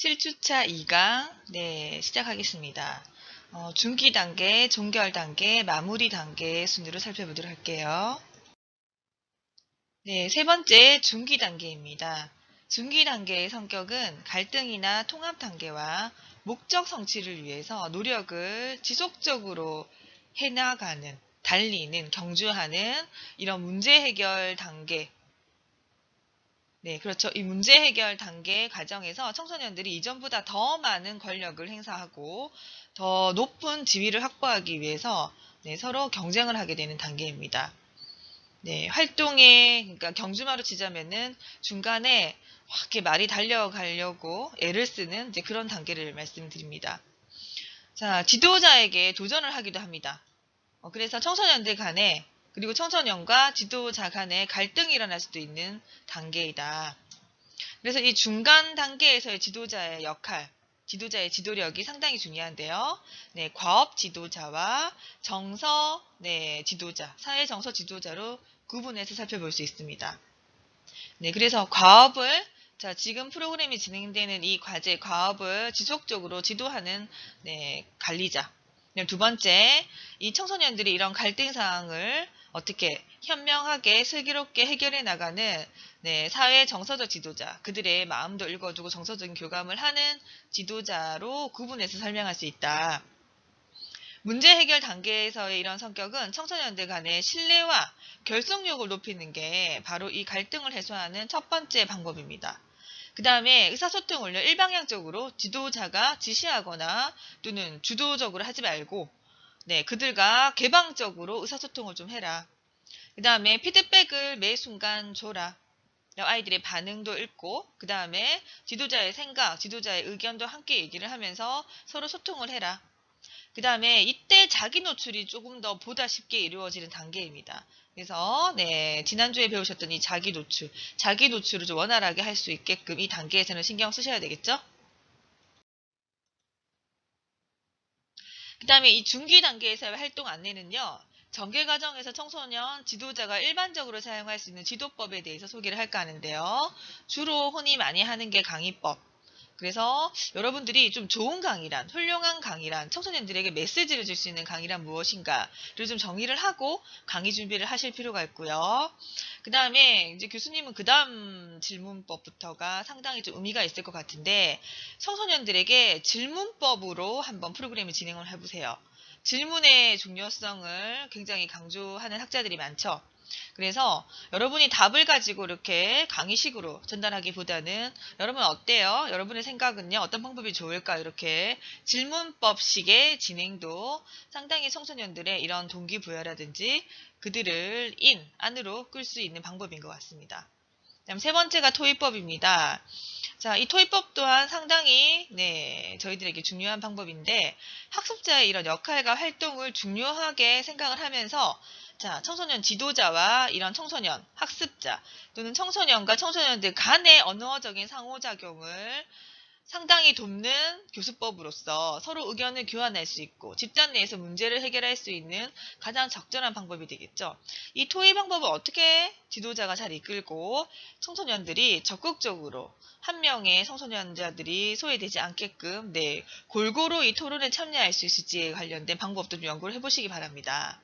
7주차 2강 시작하겠습니다. 중기 단계, 종결 단계, 마무리 단계 순으로 살펴보도록 할게요. 세 번째 중기 단계입니다. 중기 단계의 성격은 갈등이나 통합 단계와 목적 성취를 위해서 노력을 지속적으로 해나가는, 달리는, 경주하는 이런 문제 해결 단계. 그렇죠. 이 문제 해결 단계 과정에서 청소년들이 이전보다 더 많은 권력을 행사하고 더 높은 지위를 확보하기 위해서 서로 경쟁을 하게 되는 단계입니다. 활동에, 그러니까 경주마로 치자면은 중간에 확 이렇게 말이 달려가려고 애를 쓰는 그런 단계를 말씀드립니다. 자, 지도자에게 도전을 하기도 합니다. 그래서 청소년들 간에 그리고 청소년과 지도자 간에 갈등이 일어날 수도 있는 단계이다. 그래서 이 중간 단계에서의 지도자의 역할, 지도자의 지도력이 상당히 중요한데요. 과업 지도자와 정서 지도자, 사회 정서 지도자로 구분해서 살펴볼 수 있습니다. 그래서 과업을 지금 프로그램이 진행되는 이 과제, 과업을 지속적으로 지도하는 관리자. 두 번째, 이 청소년들이 이런 갈등 사항을 어떻게 현명하게 슬기롭게 해결해 나가는 사회 정서적 지도자, 그들의 마음도 읽어주고 정서적인 교감을 하는 지도자로 구분해서 설명할 수 있다. 문제 해결 단계에서의 이런 성격은 청소년들 간의 신뢰와 결속력을 높이는 게 바로 이 갈등을 해소하는 첫 번째 방법입니다. 그 다음에 의사소통을 일방향적으로 지도자가 지시하거나 또는 주도적으로 하지 말고 그들과 개방적으로 의사소통을 좀 해라. 그 다음에 피드백을 매 순간 줘라. 아이들의 반응도 읽고 그 다음에 지도자의 생각, 지도자의 의견도 함께 얘기를 하면서 서로 소통을 해라. 그 다음에 이때 자기 노출이 조금 더 보다 쉽게 이루어지는 단계입니다. 그래서 지난주에 배우셨던 이 자기 노출을 좀 원활하게 할 수 있게끔 이 단계에서는 신경 쓰셔야 되겠죠? 그 다음에 이 중기 단계에서의 활동 안내는요. 전개 과정에서 청소년 지도자가 일반적으로 사용할 수 있는 지도법에 대해서 소개를 할까 하는데요. 주로 흔히 많이 하는 게 강의법. 그래서 여러분들이 좀 좋은 강의란, 훌륭한 강의란, 청소년들에게 메시지를 줄 수 있는 강의란 무엇인가를 좀 정의를 하고 강의 준비를 하실 필요가 있고요. 그 다음에 이제 교수님은 그 다음 질문법부터가 상당히 좀 의미가 있을 것 같은데 청소년들에게 질문법으로 한번 프로그램을 진행을 해보세요. 질문의 중요성을 굉장히 강조하는 학자들이 많죠. 그래서 여러분이 답을 가지고 이렇게 강의식으로 전달하기보다는 여러분 어때요? 여러분의 생각은요? 어떤 방법이 좋을까? 이렇게 질문법식의 진행도 상당히 청소년들의 이런 동기부여라든지 그들을 안으로 끌 수 있는 방법인 것 같습니다. 그다음 세 번째가 토익법입니다. 자, 이 토익법 또한 상당히 저희들에게 중요한 방법인데 학습자의 이런 역할과 활동을 중요하게 생각을 하면서 자, 청소년 지도자와 이런 청소년 학습자 또는 청소년과 청소년들 간의 언어적인 상호작용을 상당히 돕는 교수법으로서 서로 의견을 교환할 수 있고 집단 내에서 문제를 해결할 수 있는 가장 적절한 방법이 되겠죠. 이 토의 방법을 어떻게 지도자가 잘 이끌고 청소년들이 적극적으로 한 명의 청소년자들이 소외되지 않게끔 골고루 이 토론에 참여할 수 있을지에 관련된 방법도 좀 연구를 해보시기 바랍니다.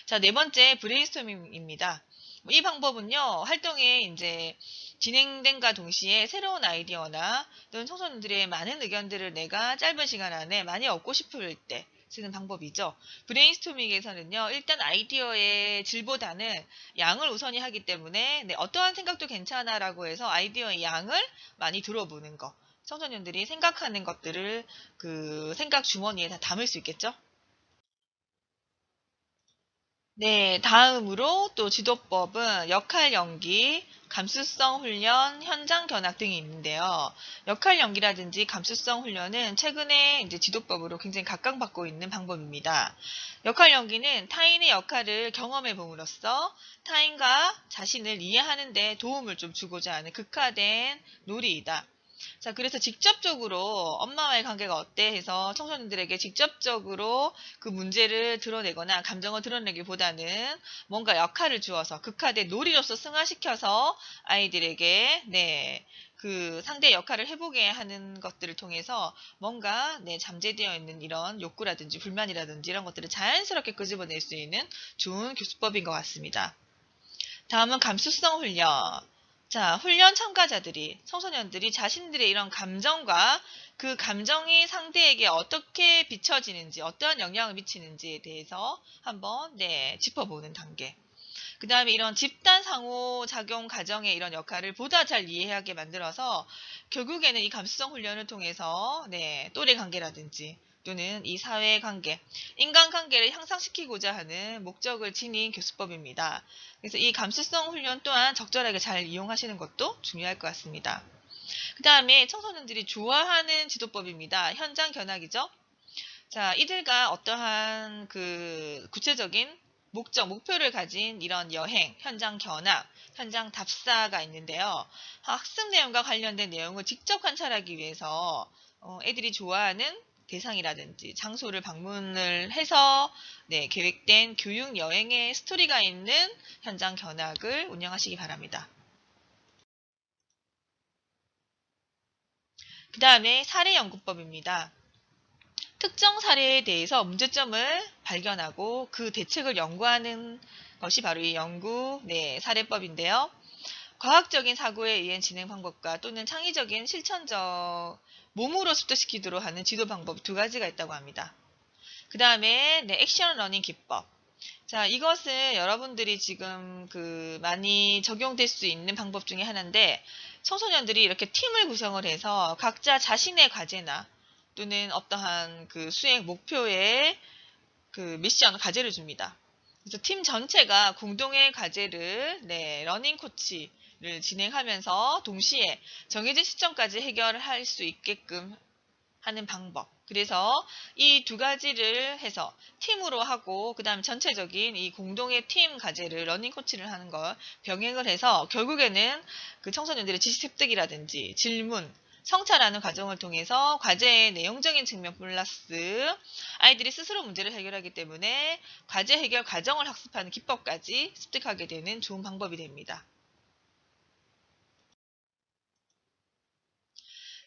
자, 네 번째 브레인스토밍입니다. 이 방법은요, 활동에 이제 진행된과 동시에 새로운 아이디어나 또는 청소년들의 많은 의견들을 내가 짧은 시간 안에 많이 얻고 싶을 때 쓰는 방법이죠. 브레인스토밍에서는요, 일단 아이디어의 질보다는 양을 우선히 하기 때문에 어떠한 생각도 괜찮아라고 해서 아이디어의 양을 많이 들어보는 거. 청소년들이 생각하는 것들을 그 생각 주머니에 다 담을 수 있겠죠? 다음으로 또 지도법은 역할 연기, 감수성 훈련, 현장 견학 등이 있는데요. 역할 연기라든지 감수성 훈련은 최근에 이제 지도법으로 굉장히 각광받고 있는 방법입니다. 역할 연기는 타인의 역할을 경험해 봄으로써 타인과 자신을 이해하는 데 도움을 좀 주고자 하는 극화된 놀이이다. 자, 그래서 직접적으로 엄마와의 관계가 어때 해서 청소년들에게 직접적으로 그 문제를 드러내거나 감정을 드러내기보다는 뭔가 역할을 주어서 극화된 놀이로서 승화시켜서 아이들에게 그 상대 역할을 해보게 하는 것들을 통해서 뭔가 잠재되어 있는 이런 욕구라든지 불만이라든지 이런 것들을 자연스럽게 끄집어낼 수 있는 좋은 교수법인 것 같습니다. 다음은 감수성 훈련. 자, 훈련 참가자들이, 청소년들이 자신들의 이런 감정과 그 감정이 상대에게 어떻게 비춰지는지, 어떠한 영향을 미치는지에 대해서 한번 짚어보는 단계. 그 다음에 이런 집단 상호작용 과정의 이런 역할을 보다 잘 이해하게 만들어서 결국에는 이 감수성 훈련을 통해서 또래 관계라든지 또는 이 사회 관계, 인간관계를 향상시키고자 하는 목적을 지닌 교수법입니다. 그래서 이 감수성 훈련 또한 적절하게 잘 이용하시는 것도 중요할 것 같습니다. 그 다음에 청소년들이 좋아하는 지도법입니다. 현장 견학이죠. 자, 이들과 어떠한 그 구체적인 목표를 가진 이런 여행, 현장 견학, 현장 답사가 있는데요. 학습 내용과 관련된 내용을 직접 관찰하기 위해서 애들이 좋아하는 대상이라든지 장소를 방문을 해서 계획된 교육 여행의 스토리가 있는 현장 견학을 운영하시기 바랍니다. 그 다음에 사례 연구법입니다. 특정 사례에 대해서 문제점을 발견하고 그 대책을 연구하는 것이 바로 이 연구 사례법인데요. 과학적인 사고에 의한 진행 방법과 또는 창의적인 실천적 몸으로 습득시키도록 하는 지도 방법 두 가지가 있다고 합니다. 그 다음에 액션 러닝 기법. 자, 이것은 여러분들이 지금 많이 적용될 수 있는 방법 중에 하나인데 청소년들이 이렇게 팀을 구성을 해서 각자 자신의 과제나 또는 어떠한 그 수행 목표에 그 미션, 과제를 줍니다. 그래서 팀 전체가 공동의 과제를, 러닝 코치를 진행하면서 동시에 정해진 시점까지 해결할 수 있게끔 하는 방법. 그래서 이 두 가지를 해서 팀으로 하고, 그 다음에 전체적인 이 공동의 팀 과제를 러닝 코치를 하는 걸 병행을 해서 결국에는 그 청소년들의 지식 습득이라든지 질문, 성찰하는 과정을 통해서 과제의 내용적인 측면 플러스 아이들이 스스로 문제를 해결하기 때문에 과제 해결 과정을 학습하는 기법까지 습득하게 되는 좋은 방법이 됩니다.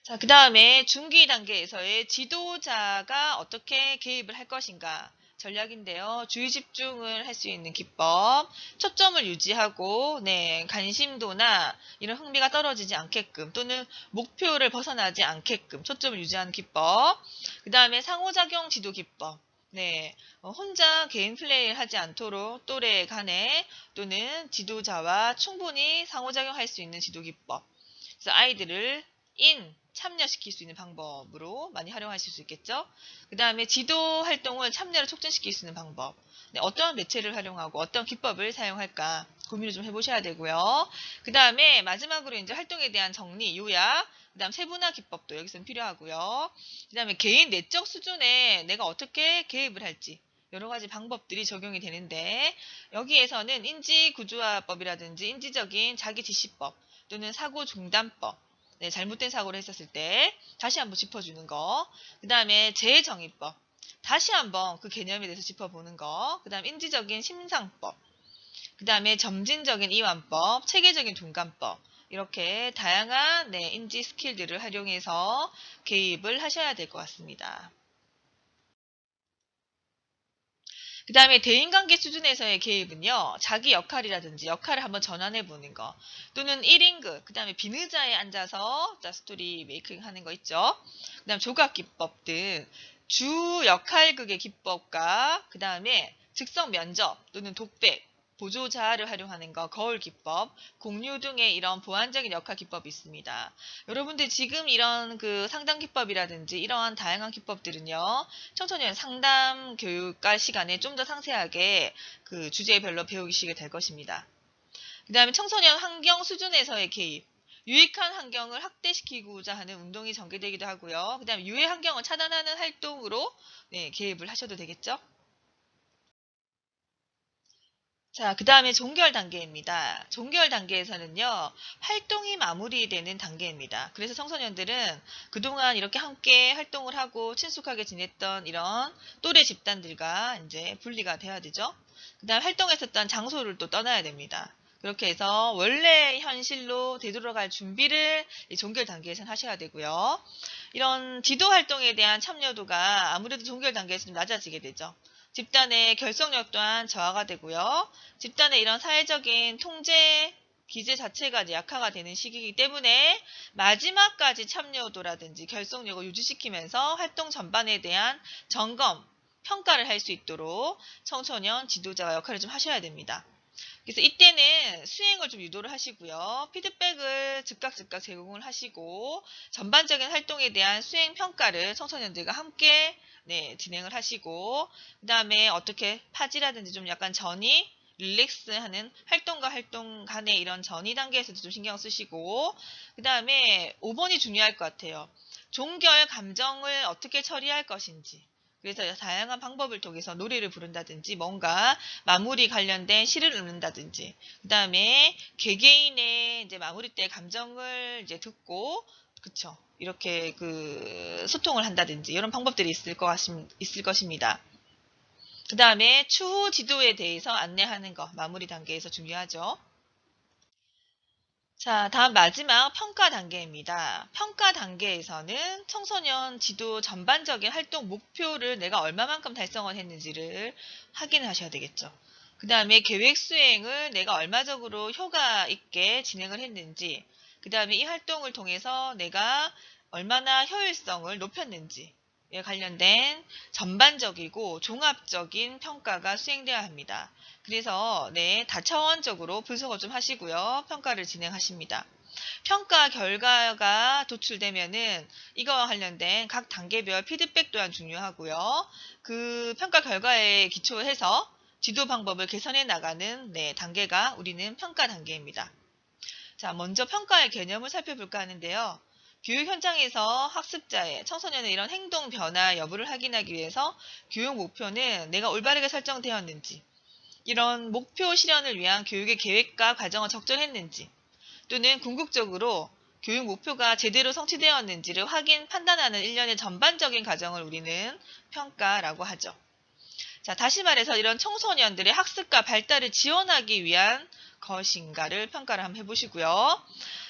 자, 그 다음에 중기 단계에서의 지도자가 어떻게 개입을 할 것인가 전략인데요. 주의 집중을 할 수 있는 기법, 초점을 유지하고 관심도나 이런 흥미가 떨어지지 않게끔 또는 목표를 벗어나지 않게끔 초점을 유지하는 기법, 그 다음에 상호작용 지도 기법, 혼자 개인 플레이를 하지 않도록 또래 간에 또는 지도자와 충분히 상호작용할 수 있는 지도 기법, 그래서 아이들을 참여시킬 수 있는 방법으로 많이 활용하실 수 있겠죠. 그 다음에 지도 활동을 참여를 促진시킬 수 있는 방법. 어떤 매체를 활용하고 어떤 기법을 사용할까 고민을 좀 해보셔야 되고요. 그 다음에 마지막으로 이제 활동에 대한 정리, 요약, 그 다음 세분화 기법도 여기서는 필요하고요. 그 다음에 개인 내적 수준에 내가 어떻게 개입을 할지 여러 가지 방법들이 적용이 되는데 여기에서는 인지구조화법이라든지 인지적인 자기지시법 또는 사고중단법, 잘못된 사고를 했었을 때 다시 한번 짚어주는 거. 그 다음에 재정의법. 다시 한번 그 개념에 대해서 짚어보는 거. 그 다음 인지적인 심상법. 그 다음에 점진적인 이완법, 체계적인 동감법. 이렇게 다양한 인지 스킬들을 활용해서 개입을 하셔야 될 것 같습니다. 그 다음에 대인관계 수준에서의 개입은요. 자기 역할이라든지 역할을 한번 전환해 보는 거. 또는 1인극, 그 다음에 비의자에 앉아서 스토리 메이킹 하는 거 있죠. 그 다음 조각기법 등 주 역할극의 기법과 그 다음에 즉석 면접 또는 독백, 보조자를 활용하는 거, 거울 기법, 공유 등의 이런 보완적인 역할 기법이 있습니다. 여러분들 지금 이런 그 상담 기법이라든지 이러한 다양한 기법들은요. 청소년 상담 교육과 시간에 좀 더 상세하게 그 주제별로 배우시게 될 것입니다. 그 다음에 청소년 환경 수준에서의 개입. 유익한 환경을 확대시키고자 하는 운동이 전개되기도 하고요. 그 다음에 유해 환경을 차단하는 활동으로 개입을 하셔도 되겠죠. 자, 그 다음에 종결 단계입니다. 종결 단계에서는요, 활동이 마무리되는 단계입니다. 그래서 청소년들은 그동안 이렇게 함께 활동을 하고 친숙하게 지냈던 이런 또래 집단들과 이제 분리가 돼야 되죠. 그 다음 활동했었던 장소를 또 떠나야 됩니다. 그렇게 해서 원래 현실로 되돌아갈 준비를 이 종결 단계에서는 하셔야 되고요. 이런 지도 활동에 대한 참여도가 아무래도 종결 단계에서 좀 낮아지게 되죠. 집단의 결속력 또한 저하가 되고요. 집단의 이런 사회적인 통제 기제 자체가 이제 약화가 되는 시기이기 때문에 마지막까지 참여도라든지 결속력을 유지시키면서 활동 전반에 대한 점검, 평가를 할 수 있도록 청소년 지도자가 역할을 좀 하셔야 됩니다. 그래서 이때는 수행을 좀 유도를 하시고요. 피드백을 즉각 제공을 하시고 전반적인 활동에 대한 수행 평가를 청소년들과 함께 진행을 하시고 그 다음에 어떻게 파지라든지 좀 약간 전이 릴렉스하는 활동과 활동 간의 이런 전이 단계에서도 좀 신경 쓰시고 그 다음에 5번이 중요할 것 같아요. 종결 감정을 어떻게 처리할 것인지 그래서 다양한 방법을 통해서 노래를 부른다든지 뭔가 마무리 관련된 시를 읽는다든지 그 다음에 개개인의 이제 마무리 때 감정을 이제 듣고 그쵸 이렇게 그 소통을 한다든지 이런 방법들이 있을 것입니다. 그 다음에 추후 지도에 대해서 안내하는 거 마무리 단계에서 중요하죠. 자, 다음 마지막 평가 단계입니다. 평가 단계에서는 청소년 지도 전반적인 활동 목표를 내가 얼마만큼 달성을 했는지를 확인하셔야 되겠죠. 그 다음에 계획 수행을 내가 얼마적으로 효과 있게 진행을 했는지, 그 다음에 이 활동을 통해서 내가 얼마나 효율성을 높였는지, 에 관련된 전반적이고 종합적인 평가가 수행되어야 합니다. 그래서 다차원적으로 분석을 좀 하시고요. 평가를 진행하십니다. 평가 결과가 도출되면은 이거와 관련된 각 단계별 피드백 또한 중요하고요. 그 평가 결과에 기초해서 지도 방법을 개선해 나가는 단계가 우리는 평가 단계입니다. 자, 먼저 평가의 개념을 살펴볼까 하는데요. 교육 현장에서 학습자의 청소년의 이런 행동 변화 여부를 확인하기 위해서 교육 목표는 내가 올바르게 설정되었는지, 이런 목표 실현을 위한 교육의 계획과 과정을 적절했는지, 또는 궁극적으로 교육 목표가 제대로 성취되었는지를 판단하는 일련의 전반적인 과정을 우리는 평가라고 하죠. 자, 다시 말해서 이런 청소년들의 학습과 발달을 지원하기 위한 것인가를 평가를 한번 해보시고요.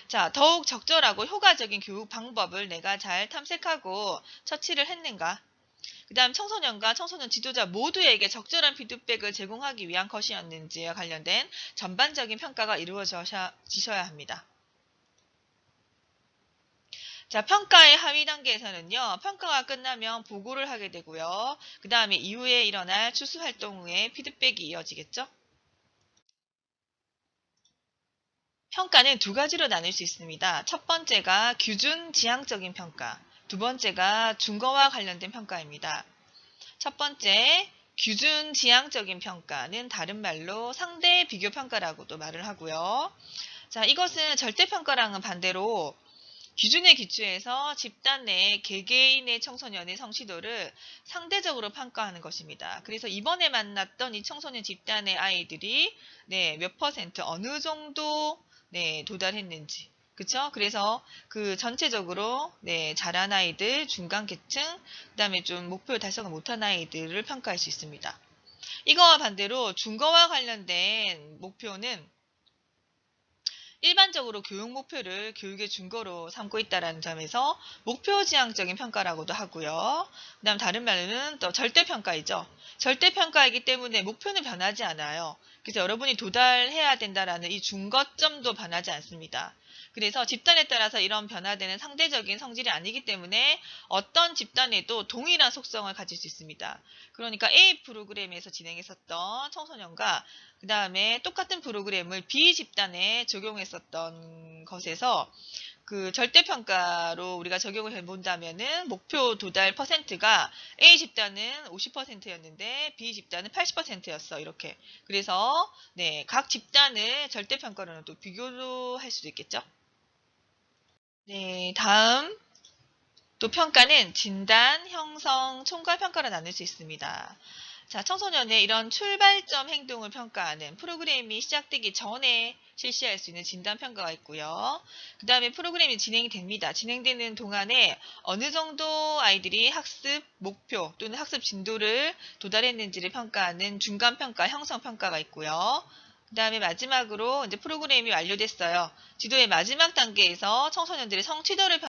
자, 더욱 적절하고 효과적인 교육 방법을 내가 잘 탐색하고 처치를 했는가? 그 다음 청소년과 청소년 지도자 모두에게 적절한 피드백을 제공하기 위한 것이었는지와 관련된 전반적인 평가가 이루어지셔야 합니다. 자, 평가의 하위 단계에서는요. 평가가 끝나면 보고를 하게 되고요. 그 다음에 이후에 일어날 추수 활동 후에 피드백이 이어지겠죠. 평가는 두 가지로 나눌 수 있습니다. 첫 번째가 규준 지향적인 평가, 두 번째가 준거와 관련된 평가입니다. 첫 번째, 규준 지향적인 평가는 다른 말로 상대 비교 평가라고도 말을 하고요. 자, 이것은 절대평가랑은 반대로 기준에 기초해서 집단 내 개개인의 청소년의 성취도를 상대적으로 평가하는 것입니다. 그래서 이번에 만났던 이 청소년 집단의 아이들이 몇 퍼센트 어느 정도 도달했는지 그쵸? 그래서 그 전체적으로 잘한 아이들, 중간계층, 그다음에 좀 목표 달성을 못한 아이들을 평가할 수 있습니다. 이거와 반대로 준거와 관련된 목표는 일반적으로 교육 목표를 교육의 준거로 삼고 있다는 점에서 목표 지향적인 평가라고도 하고요. 그 다음 다른 말로는 또 절대평가이죠. 절대평가이기 때문에 목표는 변하지 않아요. 그래서 여러분이 도달해야 된다라는 이 준거점도 변하지 않습니다. 그래서 집단에 따라서 이런 변화되는 상대적인 성질이 아니기 때문에 어떤 집단에도 동일한 속성을 가질 수 있습니다. 그러니까 A 프로그램에서 진행했었던 청소년과 그 다음에 똑같은 프로그램을 B 집단에 적용했었던 것에서 그 절대평가로 우리가 적용을 해본다면은 목표 도달 퍼센트가 A 집단은 50%였는데 B 집단은 80%였어. 이렇게. 그래서 각 집단을 절대평가로는 또 비교도 할 수도 있겠죠. 다음 또 평가는 진단, 형성, 총괄평가로 나눌 수 있습니다. 자, 청소년의 이런 출발점 행동을 평가하는 프로그램이 시작되기 전에 실시할 수 있는 진단평가가 있고요. 그 다음에 프로그램이 진행이 됩니다. 진행되는 동안에 어느 정도 아이들이 학습 목표 또는 학습 진도를 도달했는지를 평가하는 중간평가, 형성평가가 있고요. 그 다음에 마지막으로 이제 프로그램이 완료됐어요. 지도의 마지막 단계에서 청소년들의 성취도를